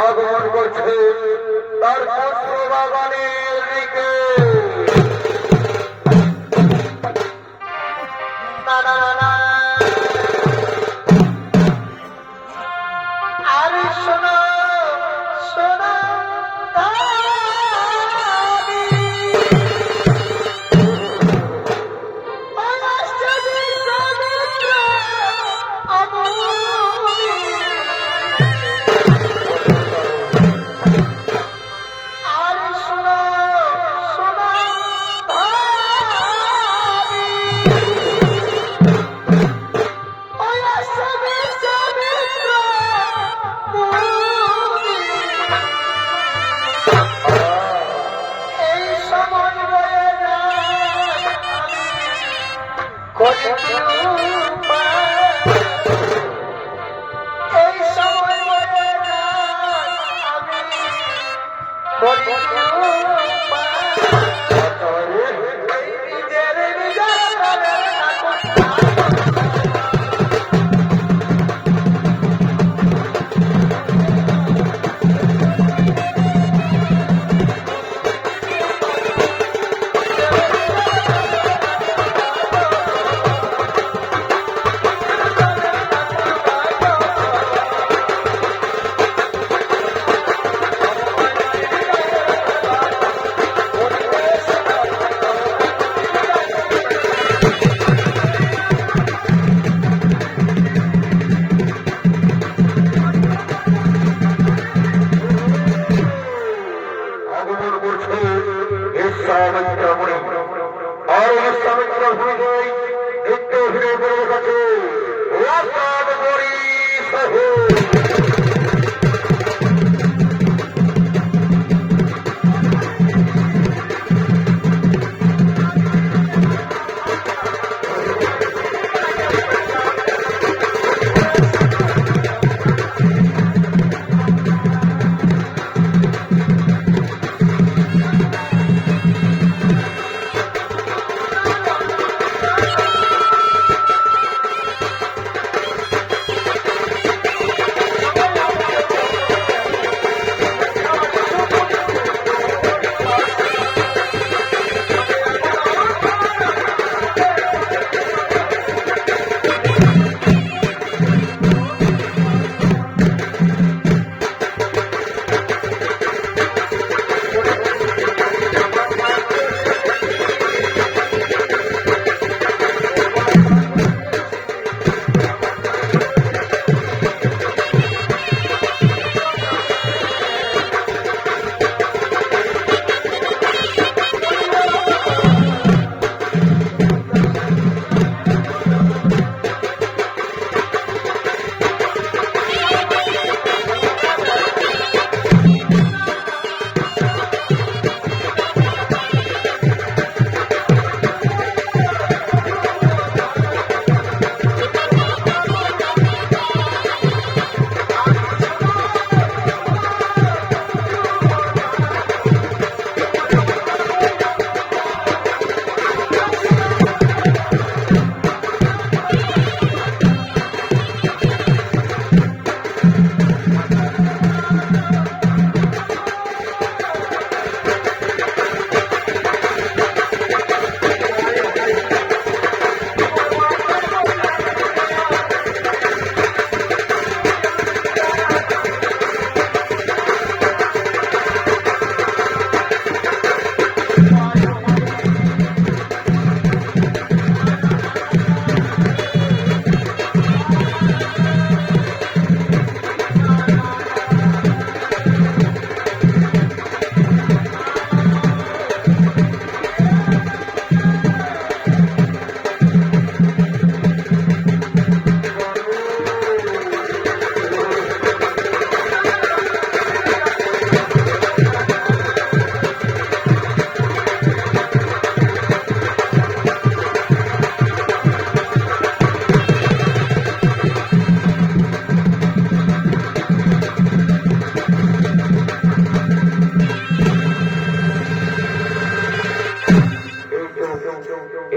আগমন করছে তার পুত্র বাগানের দিকে।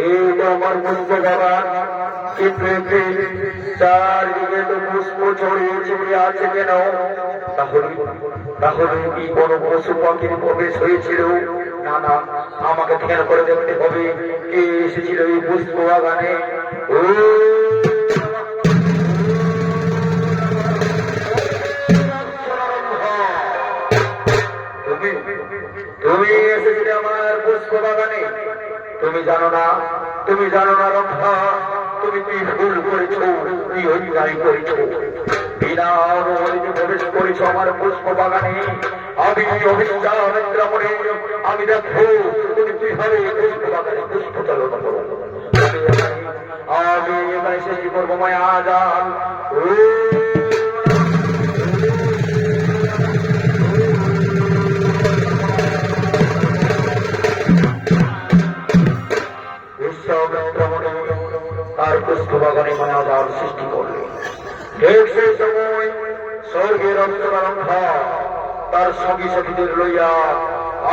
এই তো আমার পুষ্প বাগান, কিন্তু এতে চারদিকে তো পুষ্প ছড়িয়ে ছিড়িয়ে আছে কেন? তাহলে তাহলে কি কোনো পশু পাখির প্রবেশ হয়েছিল? না না, আমাকে খেয়াল করে দেখতে হবে কে এসেছিল এই পুষ্প বাগানে। ও তুমি এসেছিলে আমার পুষ্প বাগানে? তুমি জানো না, তুমি জানো না রক্ষা, তুমি কি ভুল করেছো, কি অন্যায় করেছো? বিনা অনুমতিতে প্রবেশ করেছো আমার পুষ্প বাগানে। আমি অভিজ্ঞানে আমি দেখো তুমি কিভাবে পুষ্প বাগানে পুষ্প চালনা করো। আমি এখানে শেষ করবো মায়া আজান। তার পুষ্প বাগানে মায়াজাল সৃষ্টি করলে ঠিক সেই সময় স্বর্গের অন্তরালঙ্ঘা তার সঙ্গী সখীদের লইয়া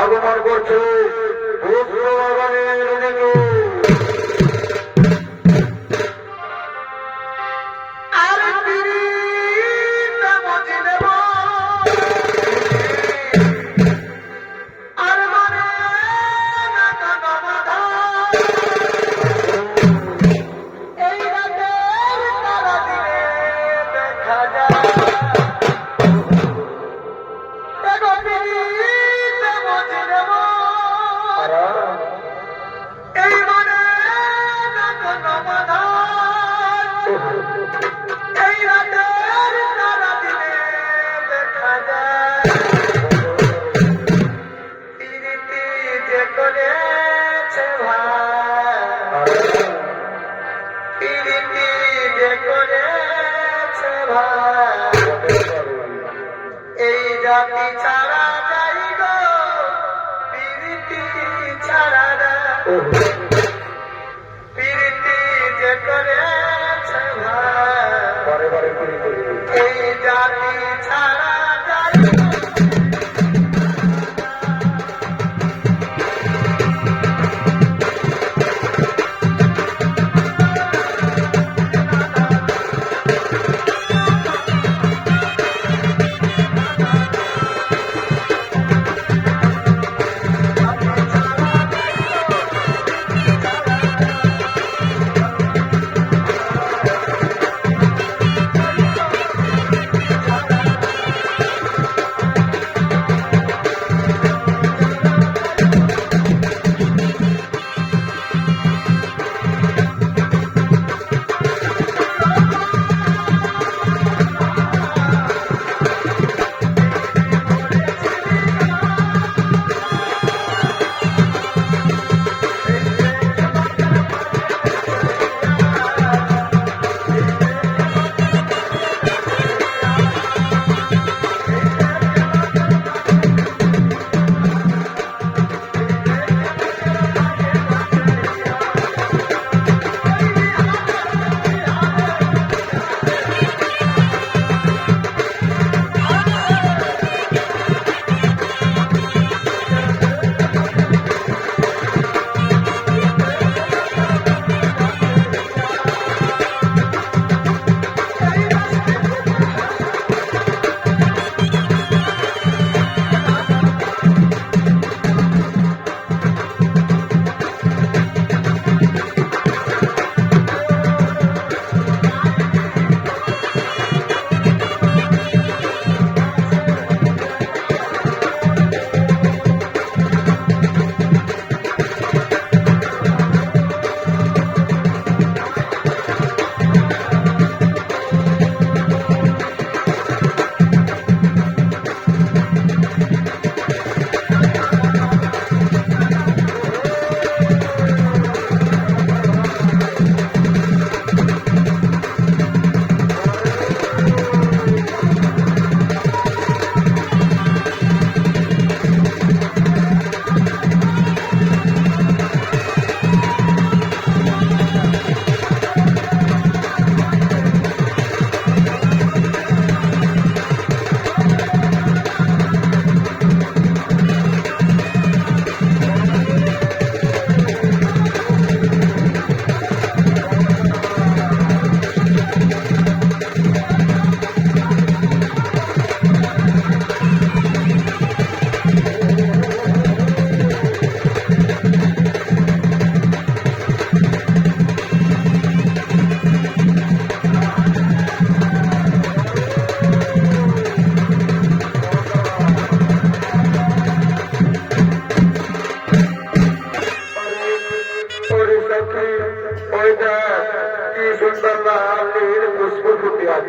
আগমন করছে পুষ্প বাগানের দিকে। এই জাতি ছাড়া যাই গো, প্রীতি ছাড়া প্রীতি যে করেছে ভাই, এই জাতি ছাড়া যাই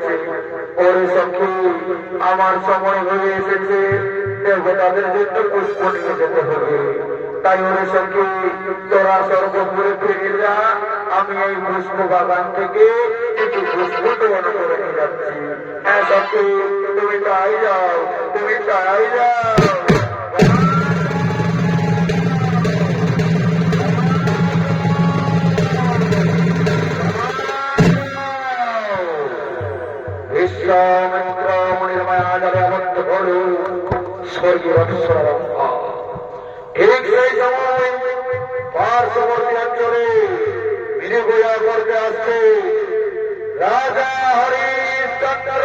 পাচ্ছে। ওরে সখী, আমার সময় হয়ে এসেছে, দেবতাদের জন্য পুষ্প নিয়ে যেতে হবে। তাই ওরে সখী, তোরা সর্বপুরে ফিরে যা, আমি এই পুষ্প বাগান থেকে কিছু পুষ্প গ্রহণ করে নিয়ে যাচ্ছি। হ্যাঁ সখী, তুমি তাই যাও, তুমি তাই যাও। বিশ্বামিত্র মুনির মায়াজালে আবদ্ধ হল স্বর্গীয় অপ্সরম্ভা। ঠিক সেই সময় পার্শ্ববর্তী অঞ্চলে বিনিময় করতে আসছে রাজা হরিশ্চন্দ্র।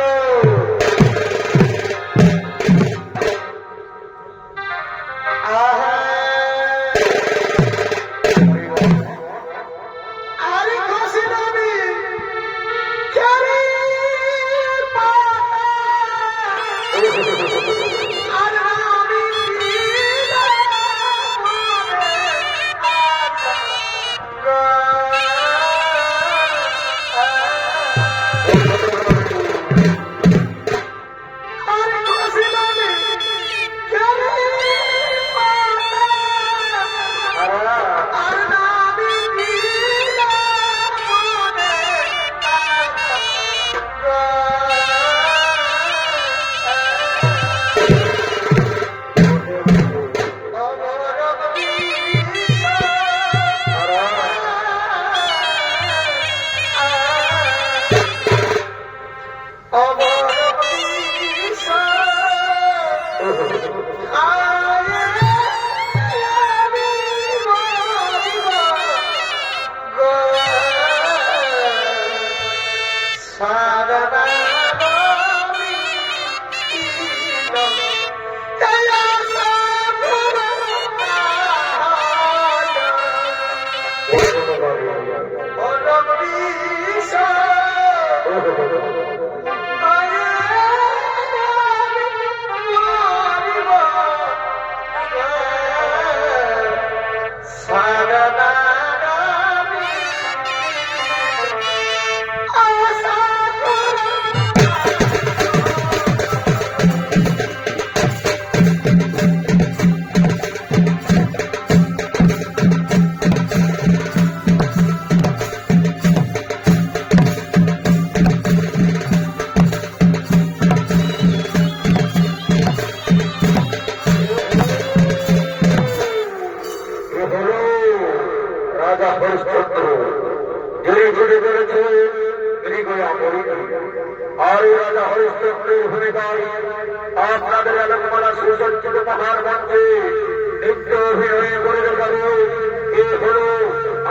আর রাজা হরিশ্চন্দ্রের ভূমিকায় আপনাদের আলোকমালা সুসজ্জিত পাহাড় মঞ্চে নৃত্য অভিনয় করে দেখাবে। এ হল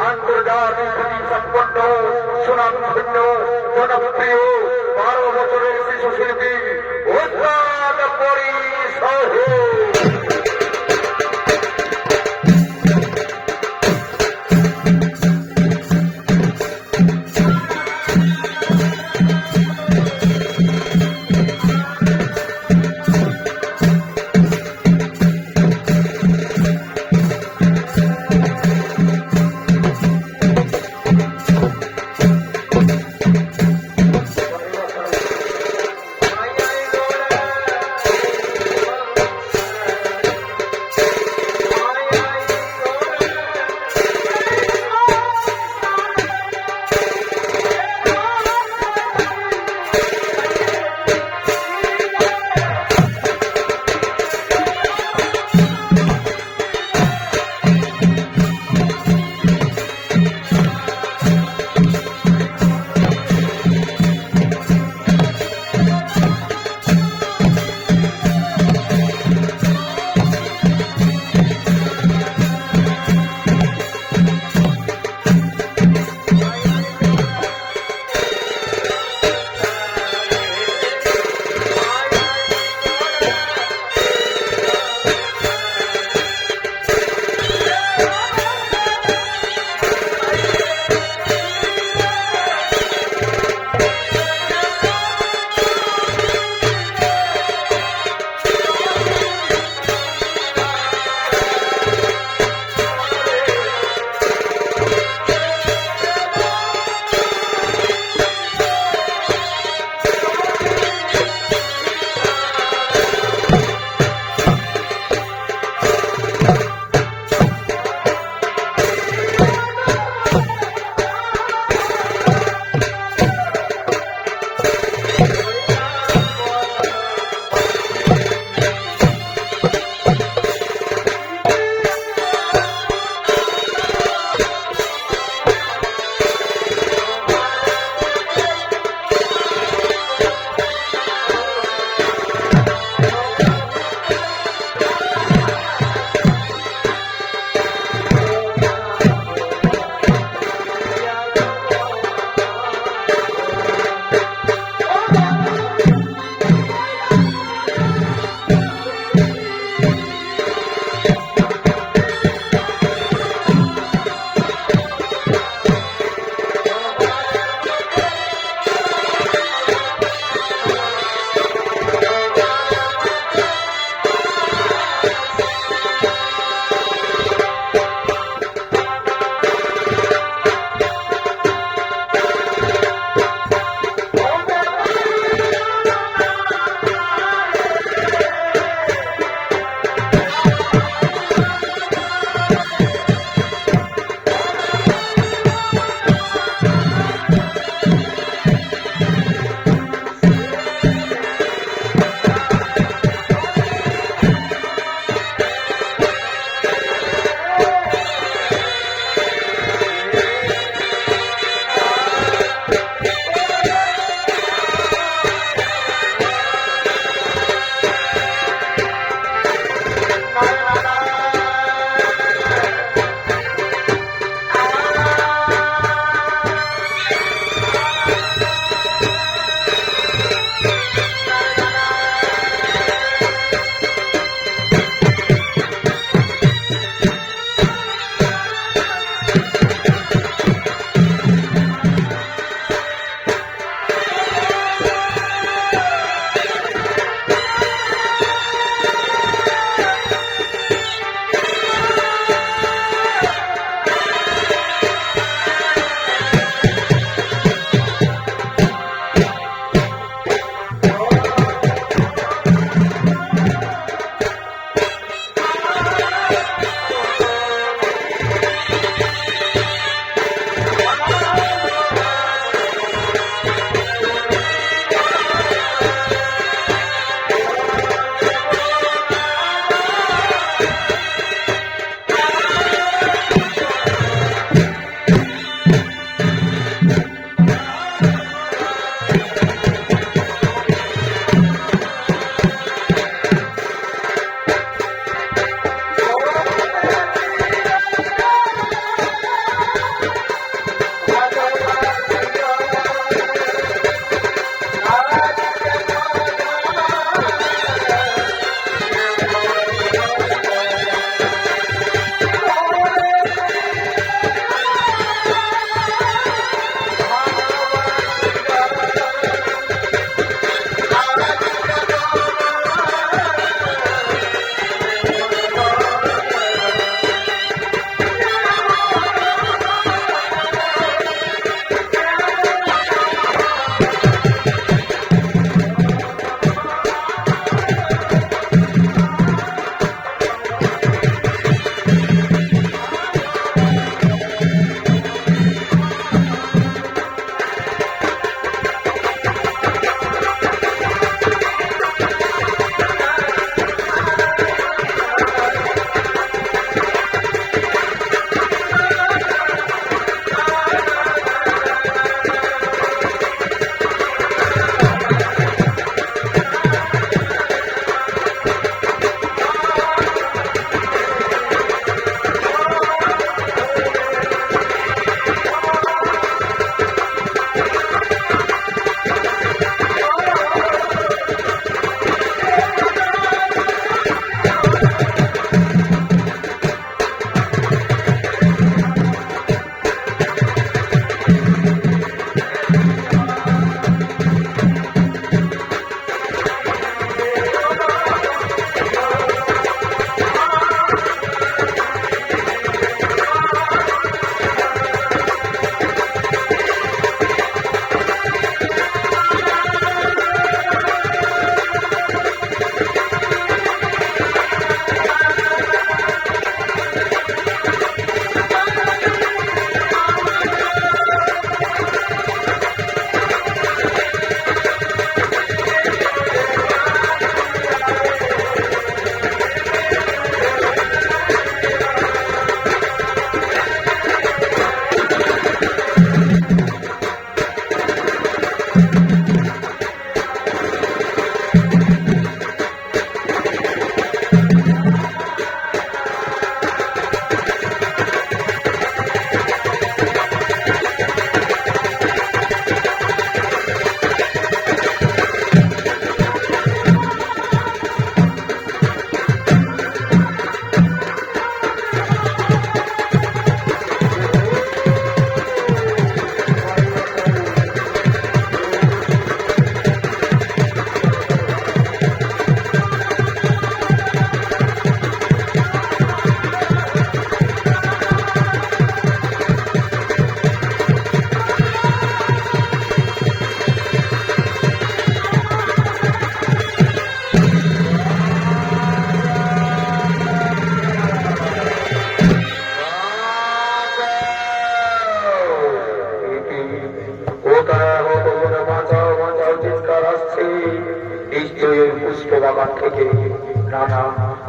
আন্তর্জাতিক সম্পন্ন সুনামধন্য জনপ্রিয় 12 বছরের শিশু শিল্পী ওস্তাদ পরিষদ।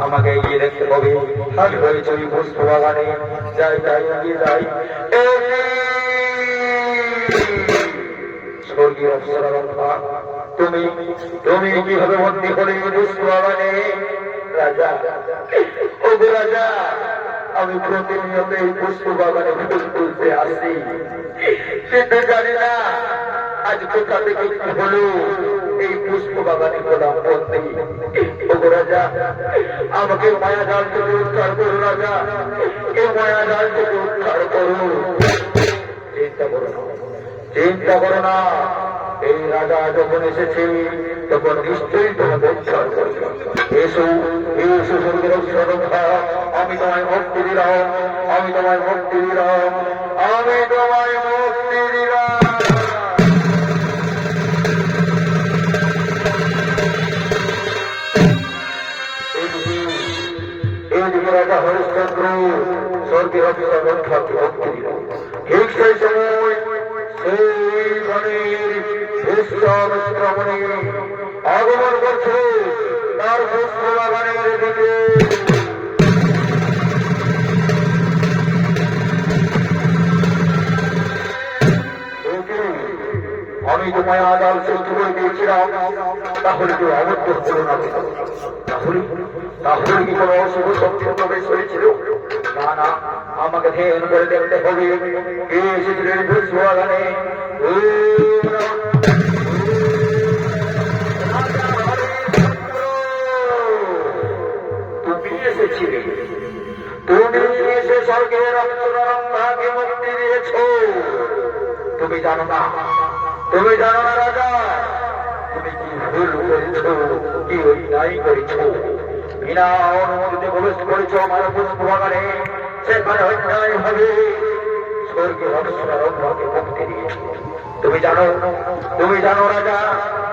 আমাকে এগিয়ে দেখতে হবে। হাল হয়েছে ওই পুষ্প বাগানে, যাই যাই এগিয়ে যাই। স্বর্গীয় অপ্সরা, তুমি তুমি কিভাবে বন্দী হলে পুষ্প বাগানে? রাজা, ও গো রাজা, আমি প্রতিনিয়ত এই পুষ্প বাগানে ফুল তুলতে আসি, কিন্তু জানি না আজ কোথা থেকে কি হলো এই পুষ্প বাগানে গোলাম বন্দী। ও গো রাজা, আমাকে মায়া জাল থেকে উদ্ধার করো রাজা, এই মায়া জাল থেকে উদ্ধার করো। চিন্তা করো না, চিন্তা করো না, এই রাজা যখন এসেছে তখন নিশ্চয়ই তোমাকে উদ্ধার করবে। এসো এসো স্বর্গের অপ্সরা, আমি তোমায় মুক্তি দিলাম, আমি তোমায় মুক্তি দিলাম, আমি তোমায় মুক্তি দিলাম। এইদিকে রাজা হরিশ্চন্দ্র স্বর্গের অপ্সরাকে মুক্তি দিল। ঠিক সেই সময় সেই গণের বিশ্বামিত্রমণি আগমন করছে তার পুষ্প বাগানের দিকে। আমি তোমায় আদাল সহ্য করে দিয়েছিলাম, তাহলে কেউ আবদ্ধ হলো না? তাহলে কি কোনো অশুভ শক্তি প্রবেশ হয়েছিল? না না, আমাকে ধ্যান করে দেখতে হবে কে এসেছিলেন পুষ্প বাগানে। তুমি এসেছিলে, তুমি এসে স্বর্গের অপ্সরাকে মুক্তি দিয়েছ। তুমি জানো না, তুমি জানো না রাজা, তুমি কি ভুল করেছ, কি অন্যায় করেছ। বিনা অনুমতিতে প্রবেশ করেছ আমার পুষ্প বাগানে, সেখানে অন্যায় ভাবে স্বর্গের অপ্সরাকে মুক্তি দিয়েছ। তুমি জানো, তুমি জানো রাজা,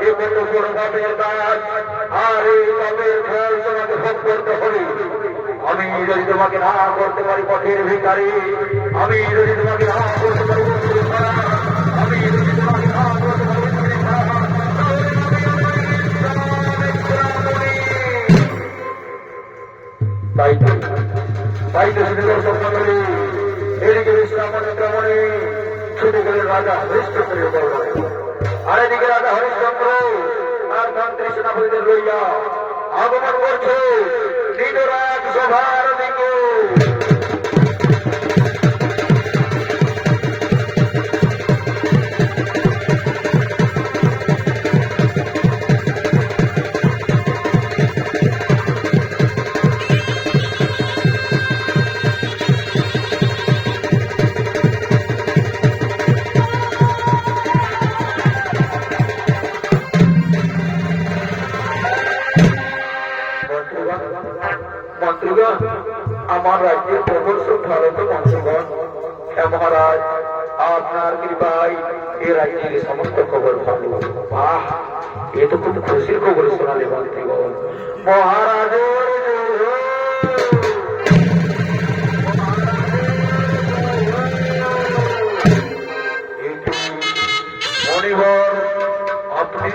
এ কত বড় পাপের কাজ, আর এই পাপের ফল তোমাকে ভোগ করতে হবে। আমি যদি তোমাকে না করতে পারি পথের ভিখারি, আমি যদি তোমাকে না করতে পারি, আমি যদি তোমাকে না করতে পারি, তাই তো স্বপ্ন করি এদিকে বিশ্বামিত্রমণি ছুটে গেলেন রাজা হরিশ্চন্দ্রের দরবারে। আর এদিকে রাজা হরিশ্চন্দ্র তার মন্ত্রী সেনাপতিদের লইয়া আগমন করছে নিজ সভার দিকে। মন্ত্রীগণ, আমার রাজ্যের প্রবল শ্রদ্ধারত মন্ত্রীগণ, হ্যাঁ মহারাজ, আপনার কৃপায় এ রাজ্যের সমস্ত খবর ভালো। বাহ, এ তো খুব খুশির খবর শোনালে মন্ত্রীগণ। মহারাজের মণিবর, আপনি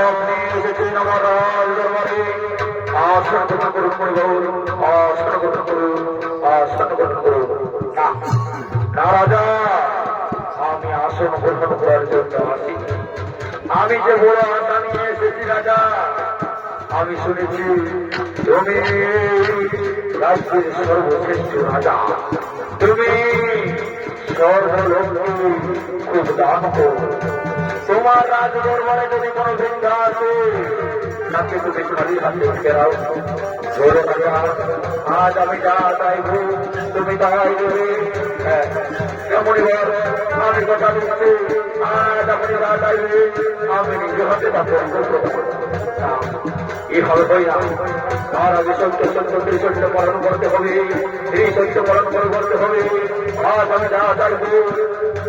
আপনি এসেছেন আমার রাজ দরবারে। আসন গ্রহণ করুন মণিবর, আসন গ্রহণ করুন, আসন গ্রহণ করুন। না রাজা, আমি আসন গ্রহণ করার জন্য আসি। আমি যে বড় আশা নিয়ে এসেছি রাজা। আমি শুনেছি তুমি রাজ্যের সর্বশ্রেষ্ঠ রাজা, তুমি সর্বলোকে খুব দান করো। তোমার রাজ দরবারে যদি কোনো ভিক্ষা আছে তাকে তুমি খালি হাতে ফেরাও। বলো রাজা, আজ আমি যা চাইব তুমি তাই দেবে। কেমনই বল, আমি কথা দিচ্ছি, আজ আপনি যা চাইবে আমি নিজে হাতে তা পূরণ করব। এভাবে হয় না, তার আগে সত্য সত্য ত্রিসত্য পালন করতে হবে, ত্রিসত্য পালন করতে হবে। আজ আমি যা চাইব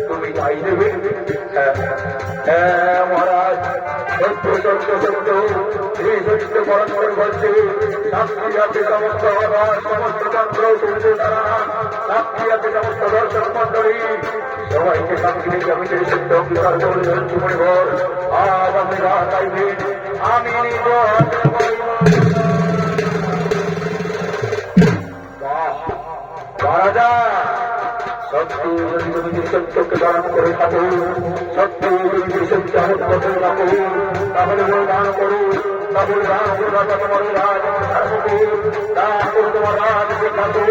তুমি তাই দেবে। হ্যাঁ মহারাজ, সত্য সত্য সত্য ত্রিসত্য পালন করছে। সাক্ষী আছে সমস্ত সমস্ত তন্ত্র সূর্য তারা, সাক্ষী আছে সমস্ত দর্শক মন্ডলী, সবাইকে সাক্ষী রেখে আমি ত্রিসত্য অঙ্গীকার করে ধরছি মণিবর। আজ আপনি যা চাইবেন আমি নিজ হাতে মহারাজা সত্য যদি তুমি সত্যকে ধারণ করে থাকো, সত্য যদি সত্য হত্যা রাখো, তাহলে দান করো, তাহলে দান করো রাজা তোমার রাজ থাকো, দান করো তোমার রাজ থাকো,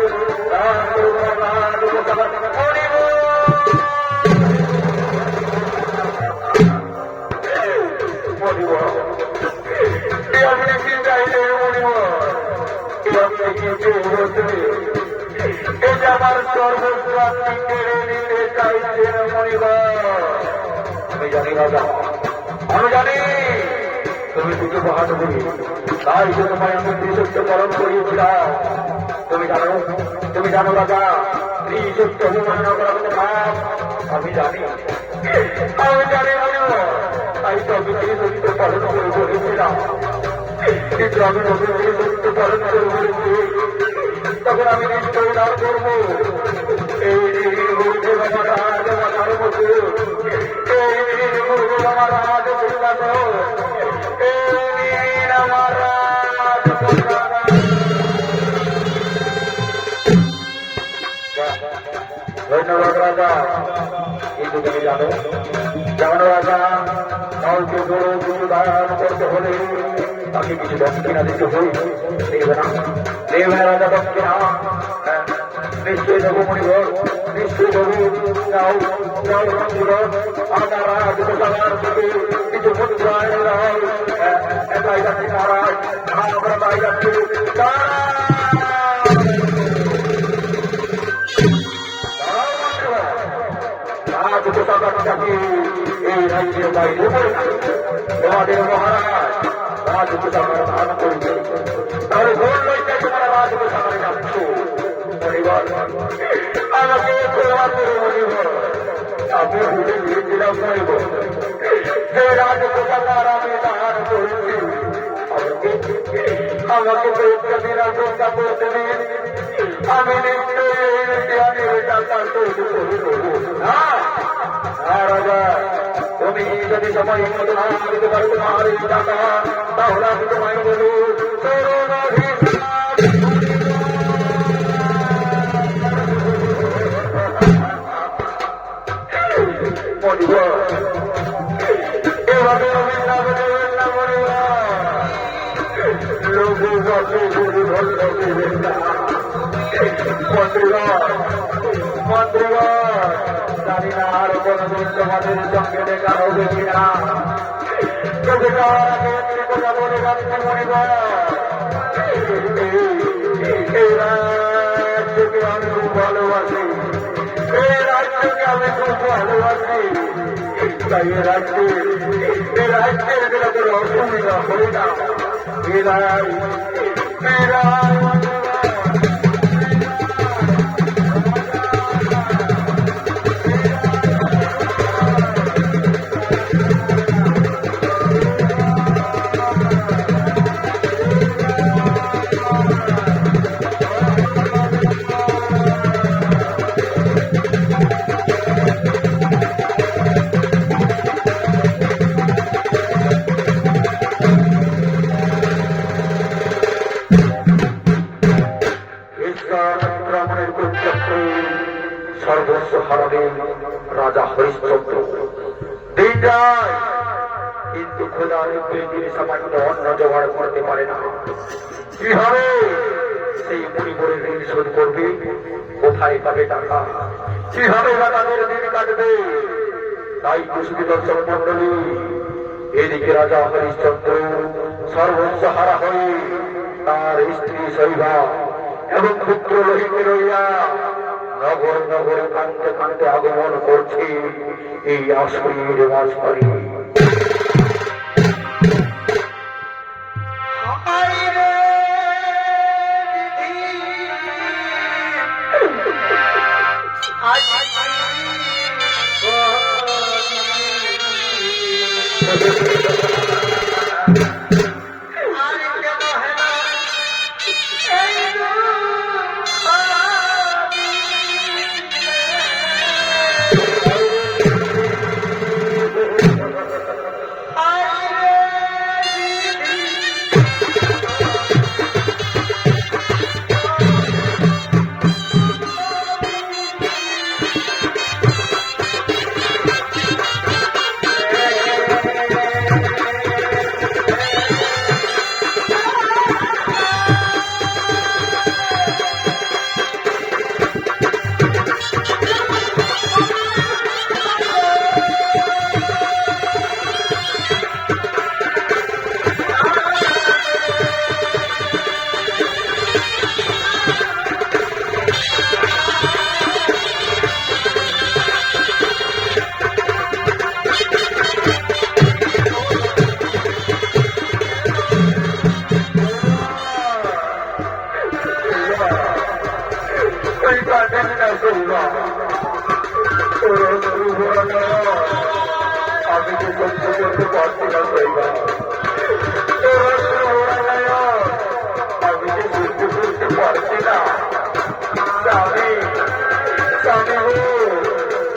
দান করো তোমার রাজ আপনি কি চাইলে এটা আমার সর্বস্ব আপনি কেড়ে নিতে চাইছেন মণিবার। আমি জানি রাজা, আমি জানি তুমি দুটো বাহাদুর করি, তাই যে তোমায় আমি ত্রিসত্য পালন করিয়েছিলাম। তুমি জানো রাজা, ত্রিসত্য অবমাননা করা কোনো পাপ। আমি জানি তাই তো আমি ত্রিসত্য পালন করে বলেছিলাম, কিন্তু আমি নতুন ত্রিসত্য পালন করে বলেছি তখন আমি নিশ্চয় দান করবো। এই গুরুদেব আমার রাজ মাথার মতো, এই গুরুদেব আমার রাজ সিংহাসন, এই আমার রাজ। ধন্যবাদ রাজা। কিন্তু তুমি জানো রাজা, কাউকে বড় কিছু দান করতে হলে তাকে কিছু দক্ষিণা দিতে হই। দেবে না, দেবে রাজা দক্ষিণা? নিশ্চয়ই দেবো মণিবর, নিশ্চয়ই দেবো। যাও যাও মন্দির, আমার রাজ প্রসাদার থেকে কিছু মুদ্রায় দাও। এটাই যাচ্ছি মহারাজ, আমরা তাই যাচ্ছি। রাজ প্রসাদারটাকে এই রাজ্যের বাইরে পড়ে না। তোমাদের মহারাজ রাজ প্রসাদার দান করবে, তাহলে গোল লইতে তোমরা রাজ প্রসাদারে যাচ্ছ। পরিবার আমাকে ক্ষমা করে মনিবর, আমি ভুলে গিয়েছিলাম মনিবর, যে রাজ প্রসাদার আমি দান করেছি। আমাকে পরীক্ষা দিন, আশঙ্কা করতে দিন। আমি নিশ্চয়ই টাকা তৈরি করে দেবো না। রাজা, তুমি যদি সময় মতো না দিতে পারো তোমার এই টাকা, তাহলে আমি তোমায় বলবো এভাবে মন্ত্রীগণ, জানি না আর কোনদিন তোমাদের সঙ্গে দেখা হবে কিনা। তবে তার আগে একটি কথা বলে যাচ্ছি মণিবর, এই রাজ্যকে আমি খুব ভালোবাসি, এই রাজ্যকে আমি খুব ভালোবাসি। তাই এই রাজ্যের যেন কোনো অসুবিধা হয় না। বিদায় বিদায়। সর্বস্ব হারালেন রাজা হরিশ্চন্দ্র। দিন যায়, কিন্তু খোদার প্রেমের সামান্য অন্ন জোগাড় করতে পারে না। কিভাবে সেই মণিপুরের ঋণ শোধ করবে? কোথায় পাবে টাকা? কিভাবে তাদের দিন কাটবে? তাই কুশলী দর্শক মন্ডলী, এদিকে রাজা হরিশ্চন্দ্র সর্বস্ব হারা হয়ে তার স্ত্রী শৈবা এবং পুত্র লোহিকে রইয়া নগর নগরে কাঁদতে কাঁদতে আগমন করছে এই আসরির মাঝখানে। পারবেন না শৈবা। আমি তো সহ্য করতে পারছি না শৈবা। আমি যে সহ্য করতে পারছি না। স্বামী স্বামী হো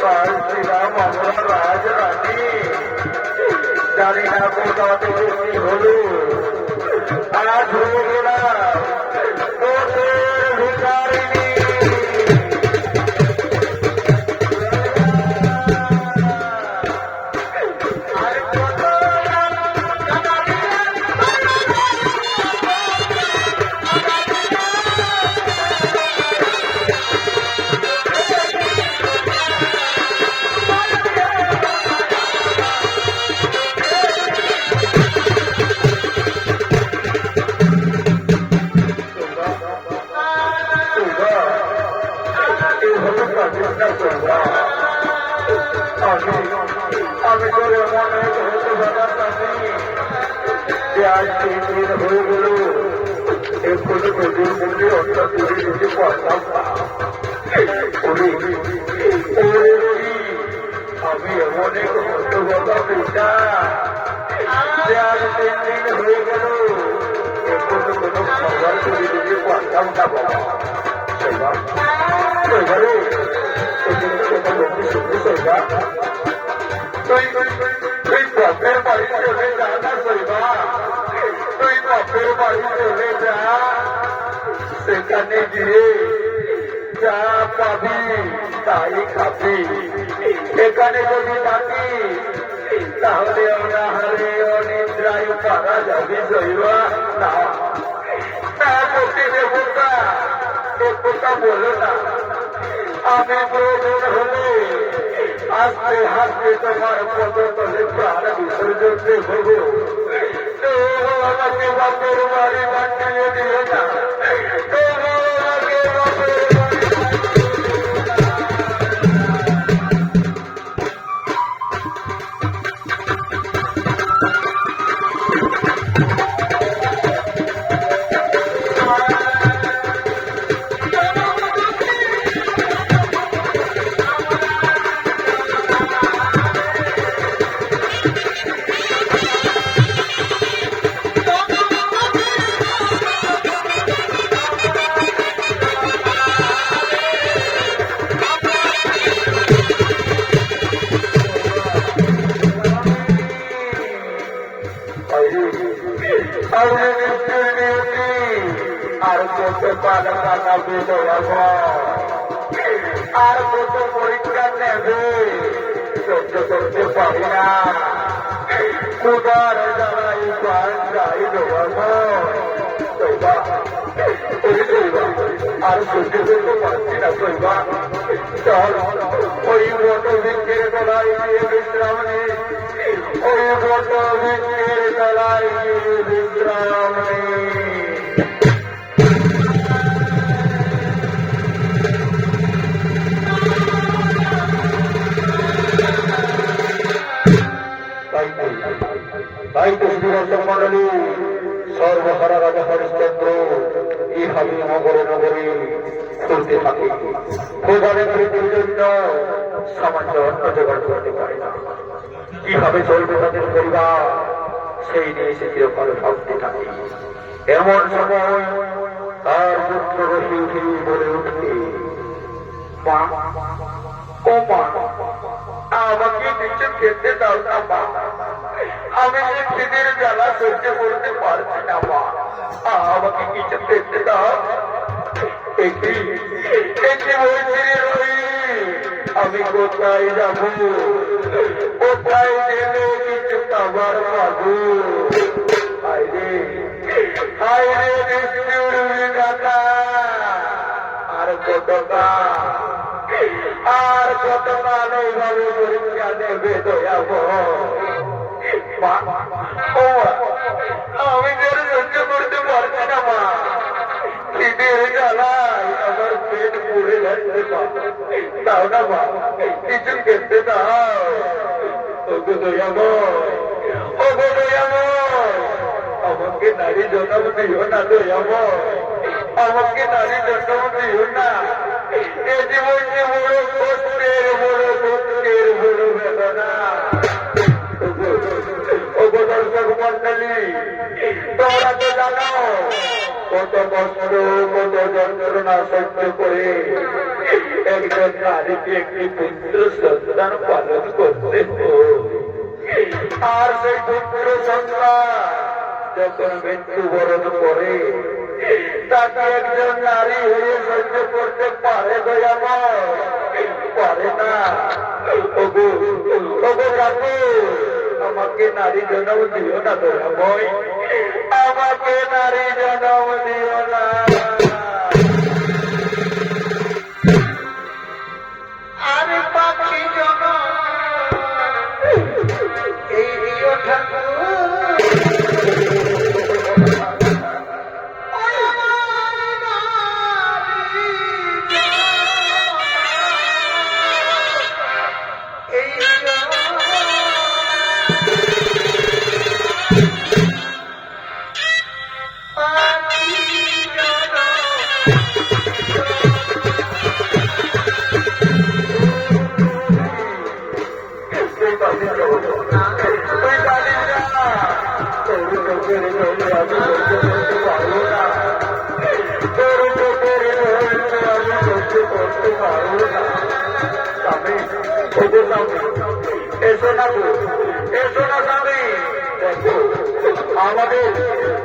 পারছিলাম আমরা রাজরানী। জানি না কোথা থেকে কি হলো, আজ হয়ে গেলাম তোদের ভিখারিনী। আমি তোর এমন হতে পারতাম যে আজ 3 দিন হয়ে গেল একটু নদীর মধ্যে অর্থাৎ তুলে দিতে পারতাম না। আমি এমন হতে পারতাম না যে আজ 3 দিন হয়ে গেল একটু কোনো খাবার তুলে দিতে পারতাম না বাবা। এবারে তুই বাপের বাড়ি চলে যা না শৈবা। তুই বাপের বাড়ি চলে যা, সেখানে গিয়ে যা পাবি তাই খাবি। এখানে যদি থাকি তাহলে আমরা হারে অনিদ্রায় পারা যাবি শৈবা। না না করতে দেবতা এ কথা বলো না। আমি প্রয়োজন হলে হাসতে হাসতে তোমার পদতলে প্রাণ বিসর্জন দেব। তো আমাকে বাপের বাড়ি পাঠিয়ে দিও না। আমাকে বাপের আর কত পালা কাটাবে আর কত পরীক্ষা নেবে সহ্য করতে পারি না। কুদার জ্বালাই প্রাণ যাই আর সহ্য করতে পারছি না শৈবা। চল ওই বট বৃক্ষের তলায় গিয়ে বিশ্রাম নেই। ওই বট বৃক্ষের তলায় গিয়ে বিশ্রাম নেই। তাই তো মন্ডলী সর্বহারা রাজা হরিশ্চন্দ্র এইভাবে নগরে নগরে চলতে থাকে। খোঁজারে মৃত্যুর জন্য সামান্য অন্য জোগাড় করতে পারে না। কিভাবে চলবে তাদের পরিবার সেই নিয়ে সে চিরকাল ভাবতে থাকে। এমন সময় তার পুত্র রহি উঠে বলে উঠবে, মা ও মা আমাকে কিছু খেতে দাও না মা। আমি যে খিদের জ্বালা সহ্য করতে পারছি না মা। আমাকে কিছু খেতে দাও। একটি বলছি রহি আমি কোথায় যাব? কোথায় গেলে কিছু খাবার পাবো? হায়রে হায়রে কাকা আর কতটা আর কতকাল এইভাবে পরীক্ষা দেবে দয়াব? আমি যেন সহ্য করতে পারছি না মা। খিদের জ্বালায় আমার পেট পুড়ে যাচ্ছে মা। দাও না মা কিছু খেতে দাও। ওগো দয়াময় ওগো দয়াময় আমাকে নারী জন্ম দিও না দয়াময়। আমাকে নারী জন্ম দিও না। এ জীবন যে বড় কষ্টের, বড় দুঃখের, বড় বেদনা। ও গো দর্শক মন্ডলী, তোমরা তো জানো কত কষ্ট, কত যন্ত্রণা সহ্য করে একজন নারীকে একটি পুত্র সন্তান পালন করতে হয়। আর সেই পুত্র সন্তান যখন মৃত্যুবরণ করে তাকে একজন নারী হয়ে সহ্য করতে পারে দয়াময়? পারে না। ওগো কাকু, আমাকে নারী জন্ম দিও না দয়াময়, আমাকে নারী জন্ম দিও না। আরে পাখি জন্ম এই দিও ঠাকুর।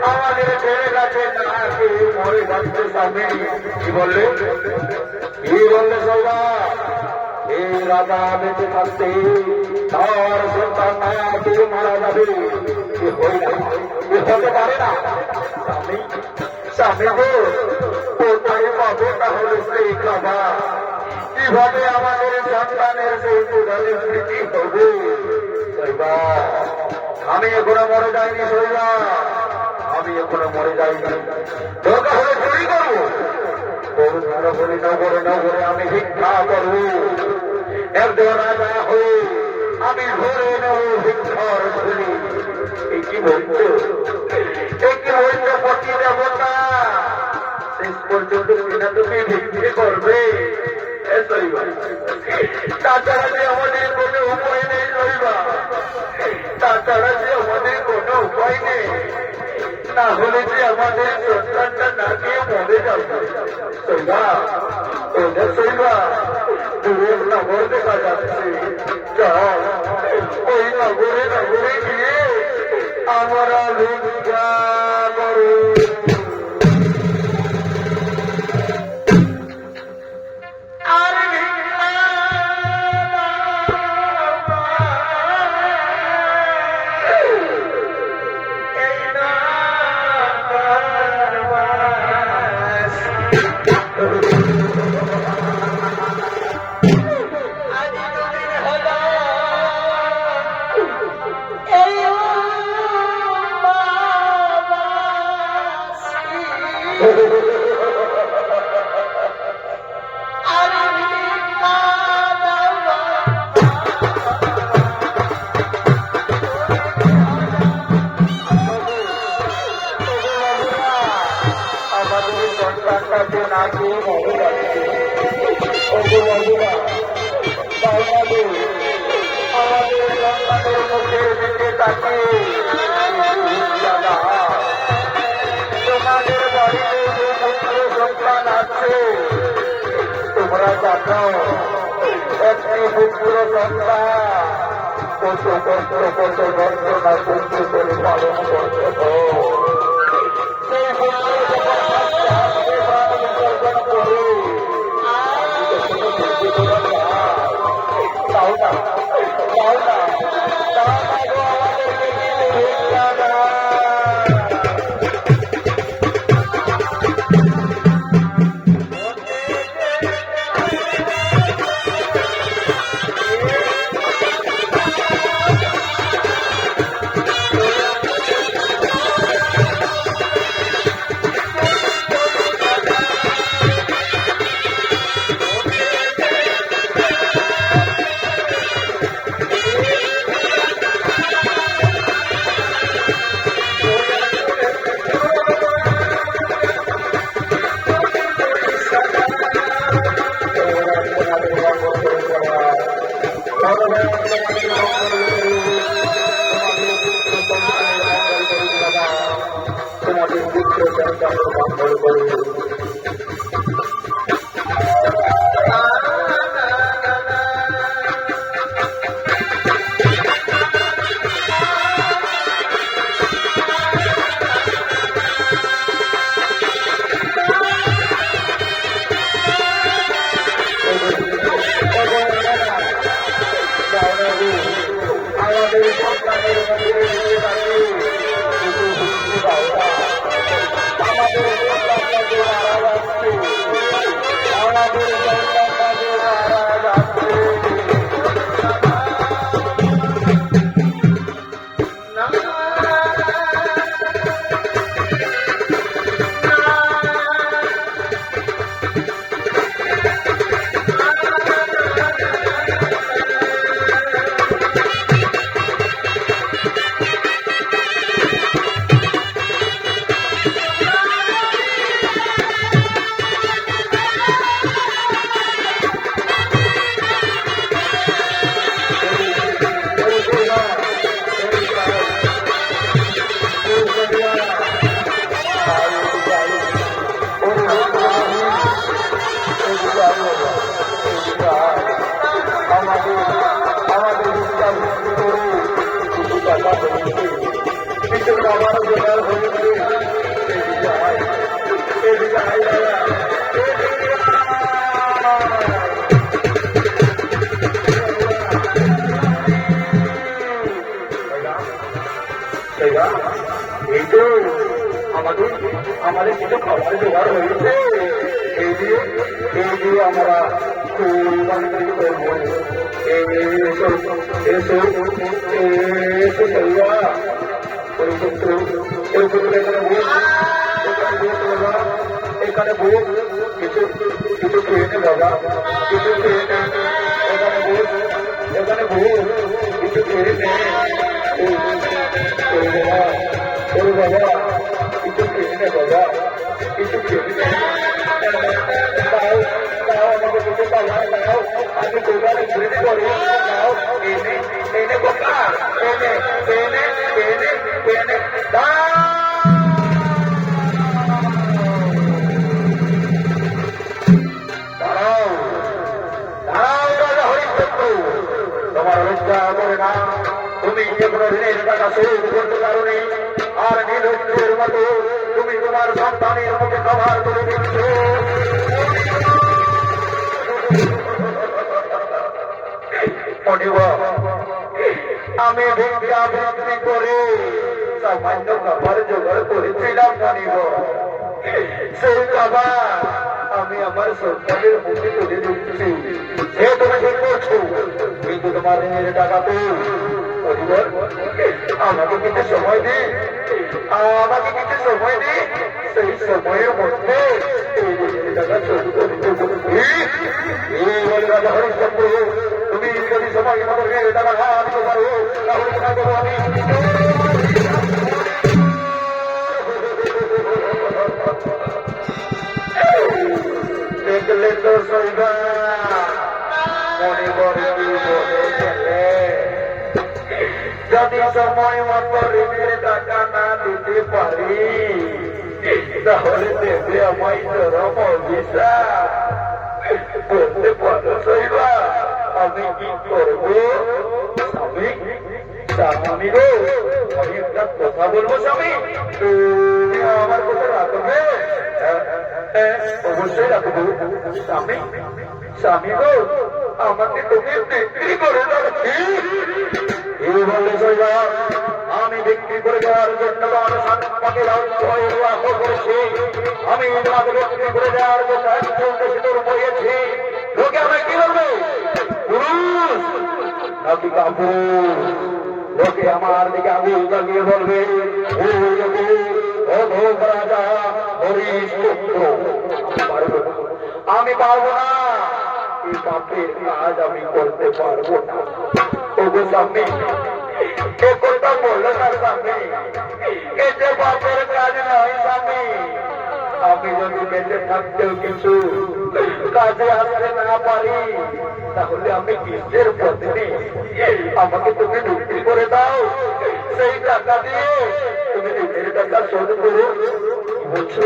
আমাদের ছেলে কাছে মরে যাচ্ছে স্বামী। কি বললে? কি বললে সৌবা? এই রাজা বেঁচে থাকতে তার সন্তান মায়াকে মারা যাবে, হতে পারে না। স্বামী স্বামী গো, কোথায় পাবো তাহলে সেই খাবার? কিভাবে আমাদের সন্তানের সেই দুধারে স্মৃতি হবে? আমি এখনো মরে যাইনি শৈবা, আমি এখনো মরে যাইনি। দরকার হলে চুরি করবো, নগরে নগরে নগরে আমি ভিক্ষা করবো। একজন রাজা হয়ে আমি ঘরে নেব ভিক্ষার ঝুলি। এই কি বলছো? এই কি বলছো পতি দেবতা? শেষ পর্যন্ত কিনা তুমি ভিক্ষে করবে? তাছাড়া যে আমাদের কোনো উপায় নেই রইবা, তাছাড়া যে আমাদের কোনো উপায় নেই। না হলে যে আমাদের সন্তানটা না দিয়ে মরে যাবে। শৈবা, ওটা শৈবা, দূরের নগর দেখা যাচ্ছে। চল ওই নগরে নগরে গিয়ে আমরা ভিক্ষা করো। তোমাদের বাড়িতে যে পুত্র সন্তান আছে, তোমরা জানো একটি পুত্র সন্তান কত কষ্ট, কত যন্ত্রণা সহ্য করে পালন করতে হয়। সেই পুত্র যখন বিসর্জন করে তাও না, তাও না, তাও না গো, আমাদেরকে কিছু ভিক্ষা দাও। আমাদের কিছু খাবার জোগাড় হয়েছে, এই দিয়ে আমরা করবো। এখানে ভোগ কিছু কিছু খেয়ে নে বাবা, কিছু খেয়ে নে। এখানে ভোগ কিছু খেয়ে নে বাবা, কিছু খেয়ে নে বাবা, কিছু খেয়ে নে। আমাকে কিছু খাবার দাও, আমি দোকানে ঘুরে করি দাও। এনে বোকা, এনে এনে এনে এনে দাও। তোমার লজ্জা করে না? তুমি যে কোনো ঋণের টাকা শোধ করতে পারো নি, আর নির্লজ্জের মতো তুমি তোমার সন্তানের মুখে খাবার করে দিচ্ছ। আমি ভিক্ষা বিক্রি করে সামান্য খাবার জোগাড় করেছিলাম জানিব, সেই খাবার আমি আমার সন্তানের মুখে তুলে দিচ্ছি। সে তুমি ঠিক করছো, কিন্তু তোমার ঋণের টাকা তো পরিবার। আমাকে কিছু সময় দিই, আমাকে কিছু সময় দিই, সেই সময়ের মধ্যে এই ঋণের টাকা শোধ করতে রাজা হরিশ্চন্দ্র। তুমি যদি সময় আমাদের ঋণের টাকা না দিতে পারো, তাহলে কোথায় দেবো আমি? দেখলে তো সইবা মনে করে যদি সময় মতো ঋণের টাকা না দিতে পারি, তাহলে দেবে আমায় চরম অভিশাপ। বলতে পারো সইবা আমি কি করবো? স্বামী গো, আমি একটা কথা বলবো স্বামী, তুমি আমার কথা রাখবে? অবশ্যই রাখবো স্বামী। স্বামী গো, আমাকে তুমি বিক্রি করে রাখছি। এই বলে সইবা আমি বিক্রি করে দেওয়ার জন্য তোমাকে লাভ করেছি। আমি তোমাকে বিক্রি করে দেওয়ার জন্য বইয়েছি। লোকে আমি কি বলবে? পুরুষ নাকি কাপুর? লোকে আমার দিকে আঙুল চালিয়ে বলবে রাজা হরিশ্চন্দ্র। আমি পারবো না, এই পাপের কাজ আমি করতে পারবো না। ওগো স্বামী, এ কথা বললো না স্বামী, এতে পাপের কাজ নয় স্বামী। আমি যদি বেঁচে থাকতেও কিছু কাজে আসতে না পারি, তাহলে আমি কিসের পত্নী? আমাকে তুমি বিক্রি করে দাও, সেই টাকা দিয়ে তুমি নিজের টাকা শোধ করো। বলছো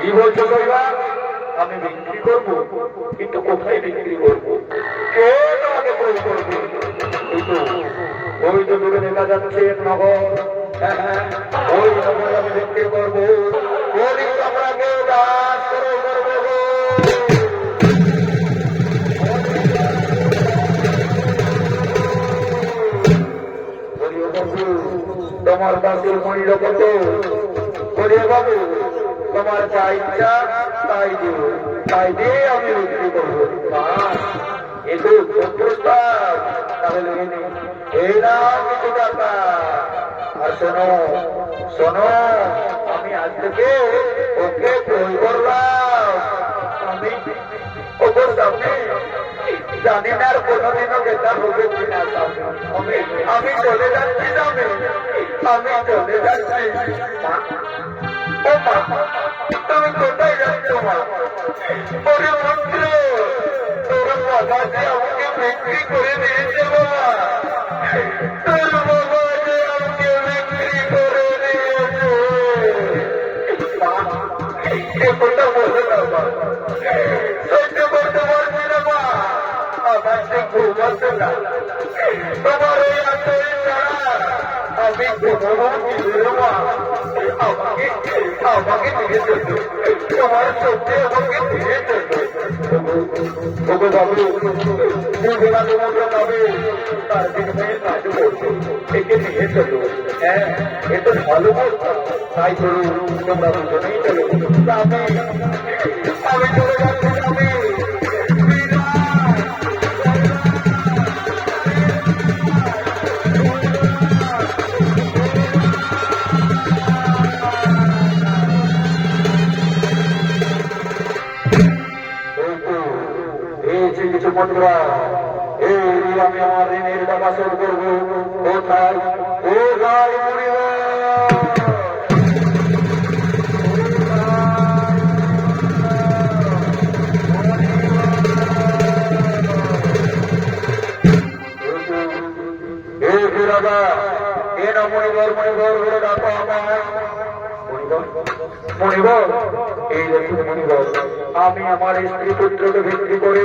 কি বলছো কইবা? আমি বিক্রি করবো, কিন্তু কোথায় বিক্রি করবো? কে তোমাকে প্রয়োগ করবে? ওই তো দূরে দেখা যাচ্ছে নগর। হ্যাঁ হ্যাঁ, ওই নগর আমি বিক্রি করবো। ওই তোমরাকে দাস করে করবো গো। বলিও বাবু, তোমার দাসের মূল্য কত? বলিও বাবু, তোমার যা ইচ্ছা তাই দিও, তাই দিয়ে আমি বিক্রি করবো। এতো প্রস্তাব, তাহলে এই নাও কিছু টাকা। আর শোনো শোনো, আমি আজ থেকে ওকে প্রয়োগ করলাম। আমি ওর সামনে জানি না আর কোনোদিনও দেখা হবে কিনা। আমি চলে যাচ্ছি সামনে, আমি চলে যাচ্ছি। ও মা, তুমি কোথায় যাচ্ছ মা? ওরে মন্ত্র, তোর বাবা যে আমাকে বিক্রি করে দিয়েছে বাবা। তোর বাবা যে আমাকে বিক্রি করে দিয়েছে। এ কথা বলে না মা, সহ্য করতে পারছি না মা। আমার যে ঘুম আসে না, তোমার ওই আন্তরিক ছাড়া আমি ঘুমাবো কি করে মা? আমাকে আমাকে দিয়ে চলবে, তোমার সত্যি আমাকে দিয়ে চলবে। ওগো বাবু, দুর্গা তোমাকে পাবে, তার দিকে মেয়ের কাজও করছে, একে নিয়ে চলো। হ্যাঁ, এ তো ভালো বলছো, তাই চলো, তোমরা দুজনেই চলো। আমি চলে যাচ্ছি। কিছু বন্ধুরা, এই আমি আমার ঋণের টাকা শোধ করবো। কোথায় কোথায় মরিব? মণিবর মণিবর বলে ডাকো আমার। মণিবর, এই দেখুন মণিবর, আমি আমার স্ত্রী পুত্রকে বিক্রি করে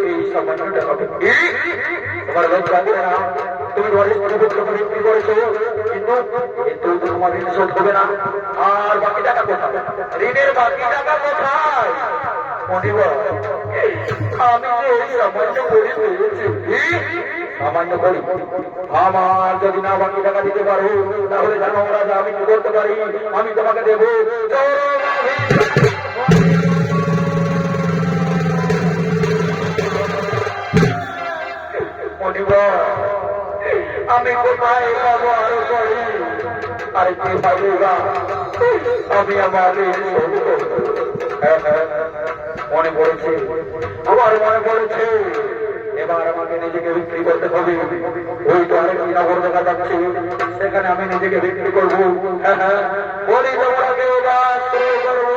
এই সামান্য টাকা তোমার লজ্জা করে না? তুমি তোমার স্ত্রী পুত্রকে বিক্রি করেছো, কিন্তু কিন্তু তোমার ঋণ শোধ হবে না। আর বাকি টাকা কোথায়? ঋণের বাকি টাকা কোথায়? মণিবর, আমি যে এই সামান্য করে পেয়েছি, সামান্য করি, আমার যদি না বাকি টাকা দিতে পারো, তাহলে জানো রাজা আমি কি করতে পারি? আমি তোমাকে দেবো মণিবর। আমি কোথায় পাবো আরো করি? আরে কে পাবো? আমি আমার মনে পড়েছে, আমার মনে পড়েছে, এবার আমাকে নিজেকে বিক্রি করতে হবে। ওই তো আরেক নগর দেখা যাচ্ছে, সেখানে আমি নিজেকে বিক্রি করবো। বলি তোমরা কেউ দাস করবো।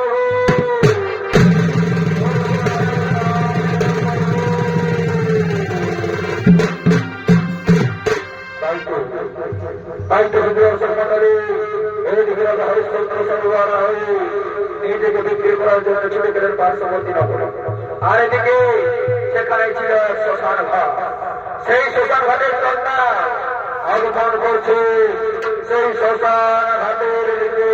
তাই তো সরকারি এইদিকে হরিশ্চন্দ্র সরোবর নিজেকে বিক্রি করার জন্য ছুটে গেলেন পার্শ্ববর্তী নগরে। আর এদিকে সেখানে ছিল শ্মশান ঘাট। সেই শ্মশান ঘাটের কন্যা আগমন করছে সেই শ্মশান ঘাটের দিকে।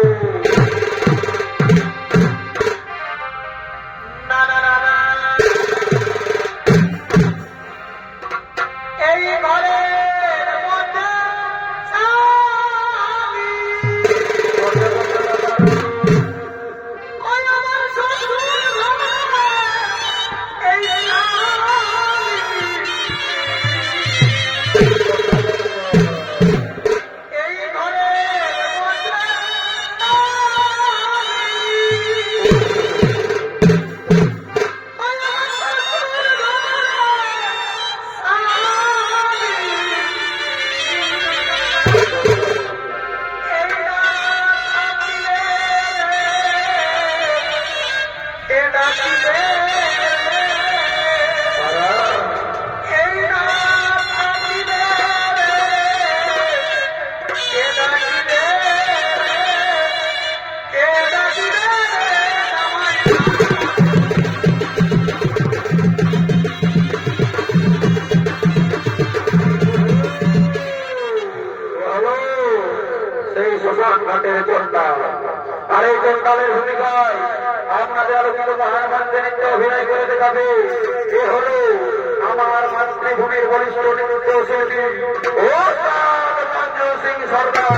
এই ঘরে মঞ্চে নৃত্য অভিনয় করে দেখাবে। এ হলো আমার মাতৃভূমির বলিষ্ঠ নৃত্য শিল্পী ওস্তাদ মঞ্জু সিং সরকার।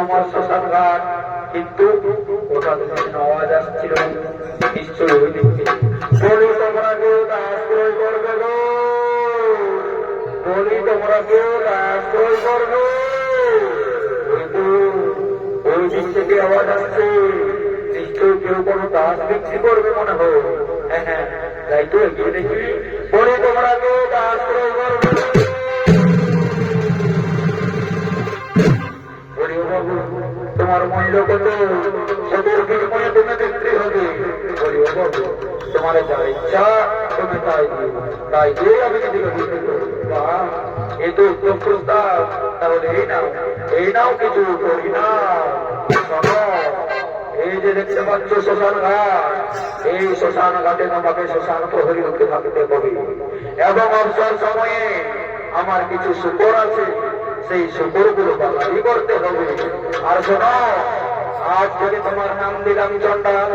আমার শ্মশান ঘাট, কিন্তু ওটা আওয়াজ আসছিল নিশ্চয়ই ওই দিকে। বলি তোমরা কেউ আশ্রয় করবে গো, বলি তোমরা কেউ আশ্রয় করবে। ওই দিক থেকে আওয়াজ আসছে, নিশ্চয়ই কেউ কোনো দাস বিক্রি করবে মনে হয়। হ্যাঁ হ্যাঁ, তাই তো এগিয়ে দেখি। বলি তোমরা কেউ আশ্রয় করবে। তোমার মূল্য কত, সেদের বিনিময়ে তুমি বিক্রি হবে। বলি ও বাবু, তোমার যা ইচ্ছা তুমি তাই দিও, তাই দিয়ে আমি যদি বিক্রি করি। এই তো উত্তম প্রস্তাব। তাহলে এই নাও কিছু করি না। এই যে দেখতে পাচ্ছ শ্মশান ঘাট, এই শ্মশান ঘাটে তোমাকে শ্মশান প্রহরী রূপে থাকতে হবে এবং অবসর সময়ে আমার কিছু শুকর আছে, সেই শুকরগুলো বাঙালি করতে হবে। আর শোনো, আজ থেকে তোমার নাম দিলাম চন্ডাল।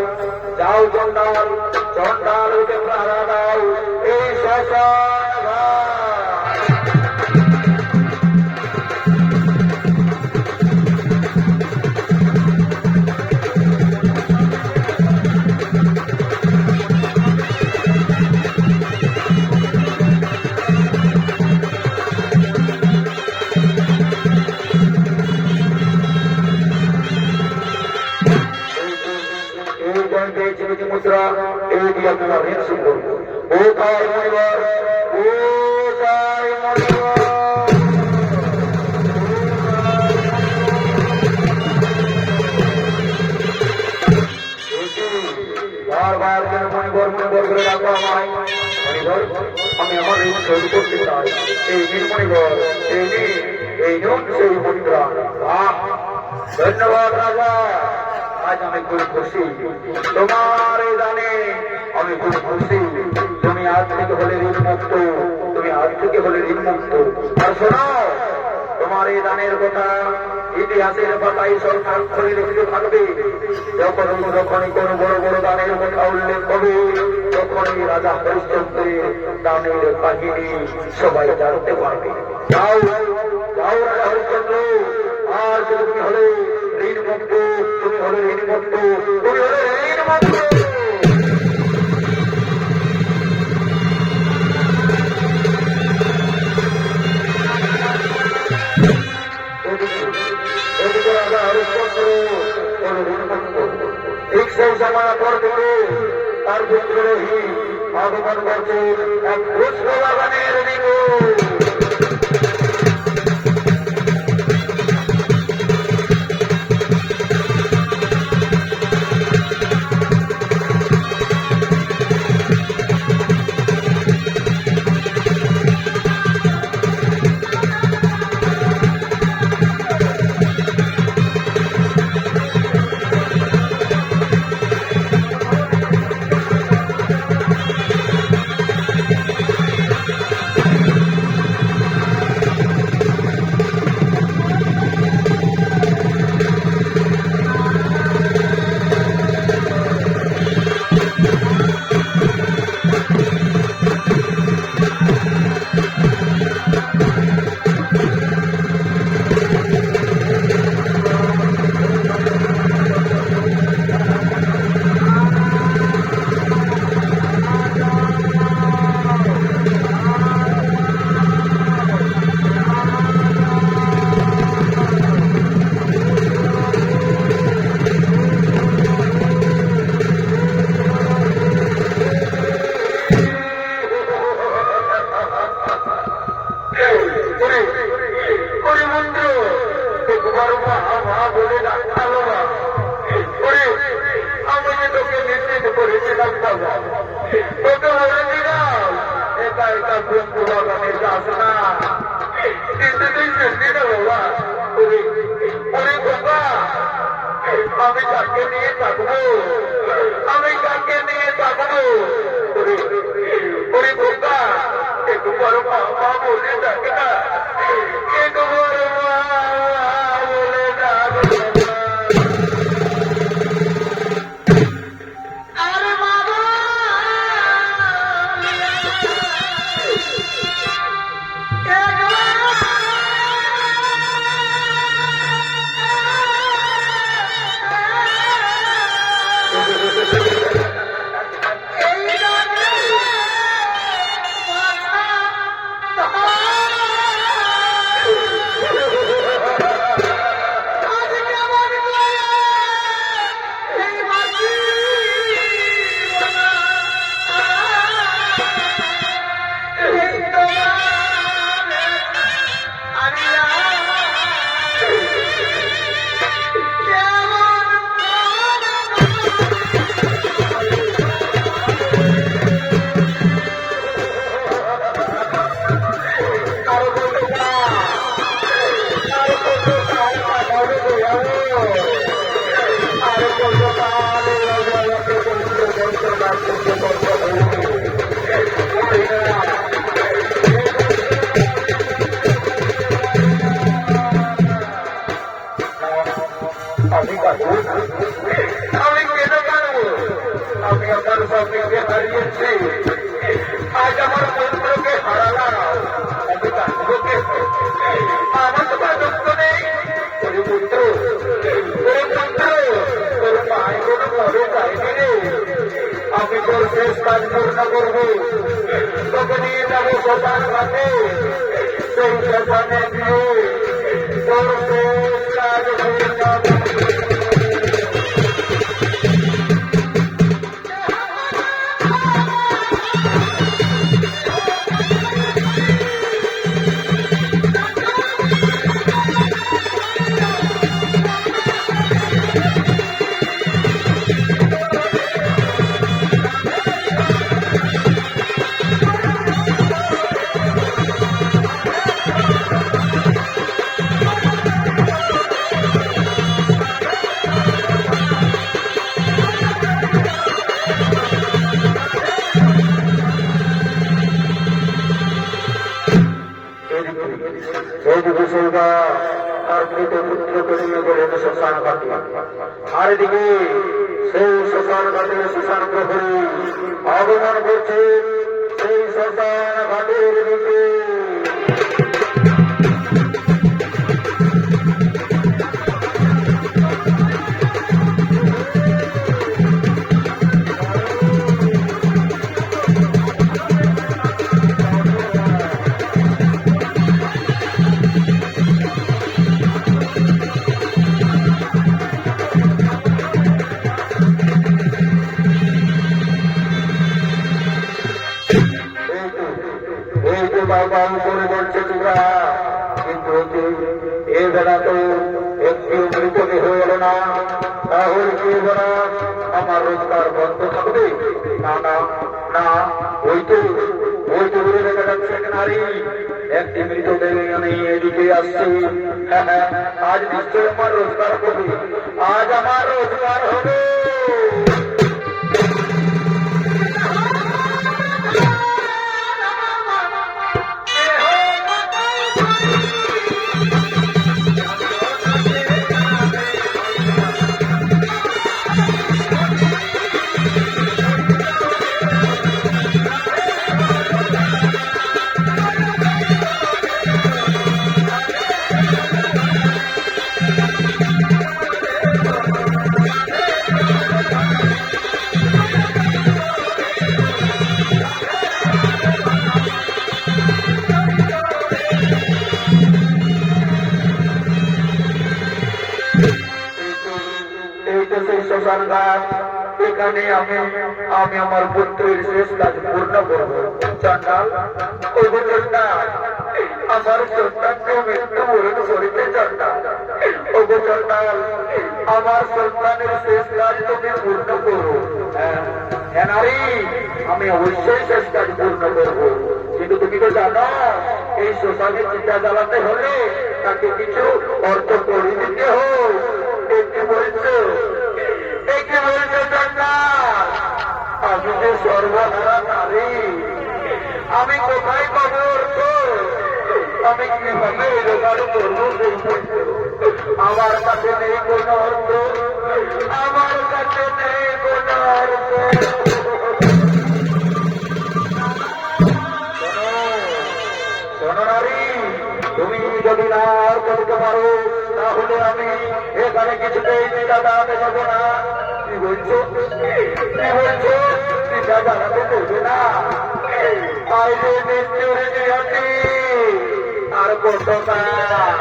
যাও চন্ডাল, চন্ডাল উঠে প্রাণা দাও এই শ্মশান ঘাট। মুদ্রা এই দিয়ে আপনারা ঋণ শুরু করবো। ও তাই মনিবার, ও তাই মনিবার, বারবার যেন মনিবর মনিবর করে ডাকো আমায়। মনিবর, আমি আমার ঋণ শোধ করতে চাই। এই নীল মনিবর, এই নুন সেই মুদ্রা। ধন্যবাদ রাজা, আজ আমি খুব খুশি তোমার এই দানে, আমি খুব খুশি। তুমি আজ থেকে হলে ঋণ মুক্ত, তুমি আজ থেকে হলে ঋণ মুক্ত। আর শোনো, তোমার এই দানের কথা ইতিহাসের পাতায় সর্বাক্ষরে লিখিত থাকবে। যখনই কোনো বড় বড় দানের কথা উল্লেখ হবে, তখনই রাজা হরিশ্চন্দ্রের দানের কাহিনী সবাই জানতে পারবে। যাও যাও রাজা হরিশ্চন্দ্র, আর তুমি হলে ঋণ মুক্ত, তুমি হলে ঋণ মুক্ত, তুমি হলে ঋণ মুক্ত। ঠিক সেই সময় পর থেকে তার পুত্রহী আগমন করছে এক পুষ্প বাগানের দিকে। আমি কাকে নিয়ে থাকবো, আমি কাকে নিয়ে থাকবো? ওরে বোকা, একটু বড় মা মা বলে ডাকে না, একটু বড় মা বলে ডাকে না। আরে বাবা আমি কেন পারবো? আমি আমার স্বামীকে হারিয়েছি, আজ আমার পুত্রকে হারালাম, আমি কাঁদবকে আমার তো দুঃখ নেই। ওরে পুত্র, ওরে পুত্র, তোর মায়ের কোনো মরে যায়নি রে। আমি তোর শেষ কাজ পূর্ণ করবো, তোকে নিয়ে যাবো শ্মশান ঘাটে, সেই শ্মশানে গিয়ে তোর শেষ কাজ পূর্ণ করবো। আর এদিকে সেই শ্মশান ঘাটের শ্মশান প্রহরী আগমন করছে সেই শ্মশান ঘাটের দিকে। করে বলছে তোমরা, কিন্তু এ বেলা তো একটু মৃতদেহ এলো না, তাহলে কি বেলা আমার রোজগার বন্ধ থাকবে? না না না, ওই তো দূরে দেখা যাচ্ছে এক নারী, একটি মৃতদেহ নিয়ে এদিকে আসছে। আজ নিশ্চয় আমার রোজগার হবে, আজ আমার রোজগার হবে। শ্মশান ঘাট, এখানে আমি আমার পুত্রের শেষ কাজ পূর্ণ করবো। চন্ডাল, ওই চন্ডাল, আমার সন্তানকে মৃত্যু বরণ করিতে চন্ডাল, ও চন্ডাল, আমার সন্তানের শেষ কাজ তুমি পূর্ণ করো। হ্যাঁ নারী, আমি অবশ্যই শেষ কাজ পূর্ণ করবো, কিন্তু তুমি তো জানো এই শ্মশানে চিতা জ্বালাতে হলে তাকে কিছু অর্থ করে দিতে হোক। একটি বলছো একে বলছে জন্নাথ, আমি যে সর্বহারা নারী, আমি কোথায় পাবো অর্থ? আমি কিভাবে রোজগার করবো? আমার কাছে নেই কোন অর্থ, আমার কাছে নেই কোন অর্থ। শোনো নারী, তুমি যদি না আর করতে পারো তাহলে আমি এখানে কিছুতেই টিকা দাঁড়াতে যাবো না। কি বলছো? কি বলছো? টিকা দাঁড়াতে করবে না? তাই যে মৃত্যুর জিয়াতি আর কতকাল,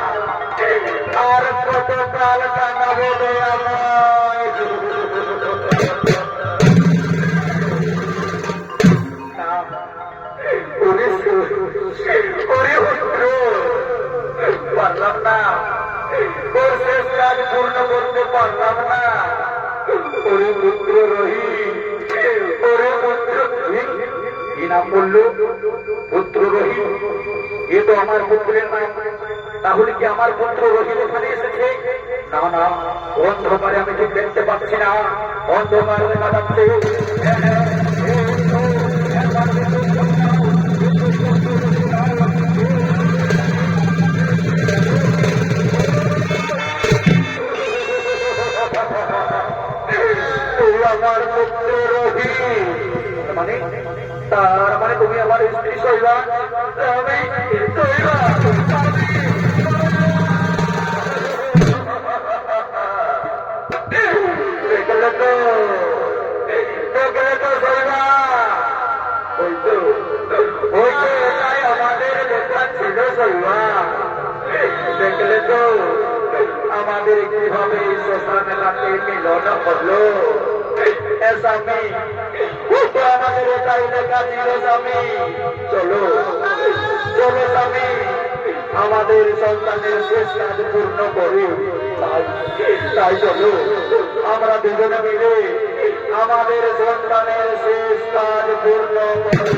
আর কতকাল টাঙাবো রে আমায়? পারলাম না, ওর শেষ কাজ পূর্ণ করতে পারলাম না। ওরে পুত্র রহিম, ওরে পুত্র কি নাম বললো? পুত্র রহিম। এ তো আমার পুত্রের নাম। তাহলে কি আমার পুত্র রহিম এখানে এসেছে? না না, অন্ধকারে আমি ঠিক দেখতে পাচ্ছি না, অন্ধকার দেখা যাচ্ছে। আমার পুত্র রহিম, তার মানে তুমি আমার স্ত্রী সইবা? আমি সইবা? দেখলে তো, দেখলে তো সইবা। ওই তো, ওই তো, এটাই আমাদের লেখা ছিল সইবা। দেখলে তো আমাদের কিভাবে শ্মশান এলাকে মিলন হলো। স্বামী, আমাদের এটাই লেখা ছিল স্বামী। চলো চলো স্বামী, আমাদের সন্তানের শেষ কাজ পূর্ণ করে। তাই চলো আমরা দুজনে মিলে আমাদের সন্তানের শেষ কাজ পূর্ণ করি।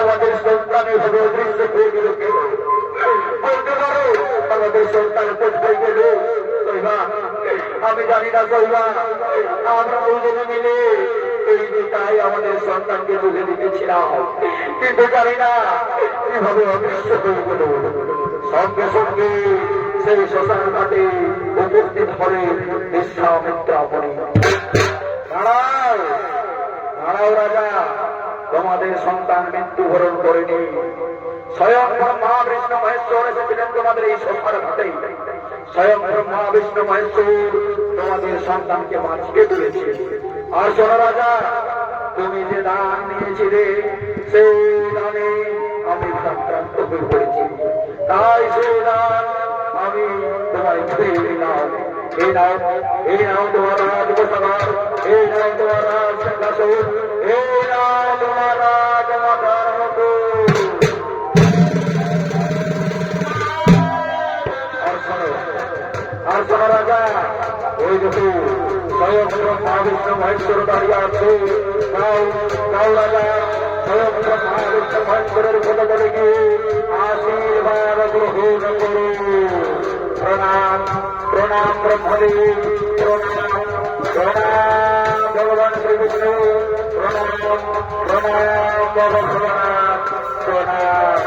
আমাদের সন্তানের হবে অদৃশ্য হয়ে গেল কেন? বলতে পারো আমাদের সন্তান কোথায় গেল? সইবা, আমি জানি না সইবা। আমরা দুজনে মিলে এই দিকটাই আমাদের সন্তানকে তুলে দিতেছিলাম, কিন্তু জানি না কিভাবে অদৃশ্য হয়ে গেল। সঙ্গে সঙ্গে সেই শ্মশান ঘাটে উপস্থিত হলে বিশ্বামিত্র মণি। দাঁড়াও দাঁড়াও রাজা, তোমাদের সন্তান মৃত্যুবরণ করেনি। স্বয়ং ব্রহ্মা বিষ্ণু মহেশ্বর এসেছিলেন তোমাদের এই শ্মশান ঘাটে। স্বয়ং ব্রহ্মা বিষ্ণু মহেশ্বর তোমাদের সন্তানকে বাঁচিয়ে দিয়েছে। আর শোনো রাজা, তুমি যে দান নিয়েছিলে সেই দানে আমি সংক্রান্ত হয়ে পড়েছি। তাই সেই দান আমি তোমায় ফিরিয়ে দিলাম। এই নাও, এই নাও তোমার রাজপ্রসাদ, এই নাও তোমার রাজ সিংহাসন, এই নাও তোমার রাজমাতার মতো। আর শোনো রাজা, ওই দেখো স্বয়ং ব্রহ্মা বিষ্ণু মহেশ্বর দাঁড়িয়ে আছে। নাও নাও রাজা, স্বয়ং ব্রহ্মা বিষ্ণু মহেশ্বরের কথা বলে গিয়ে আশীর্বাদ গ্রহণ করো। প্রণাম প্রণাম ব্রহ্মদেব, প্রণাম প্রণাম ভগবান শ্রীবিষ্ণু, প্রণাম প্রণাম ভগবান, প্রণাম।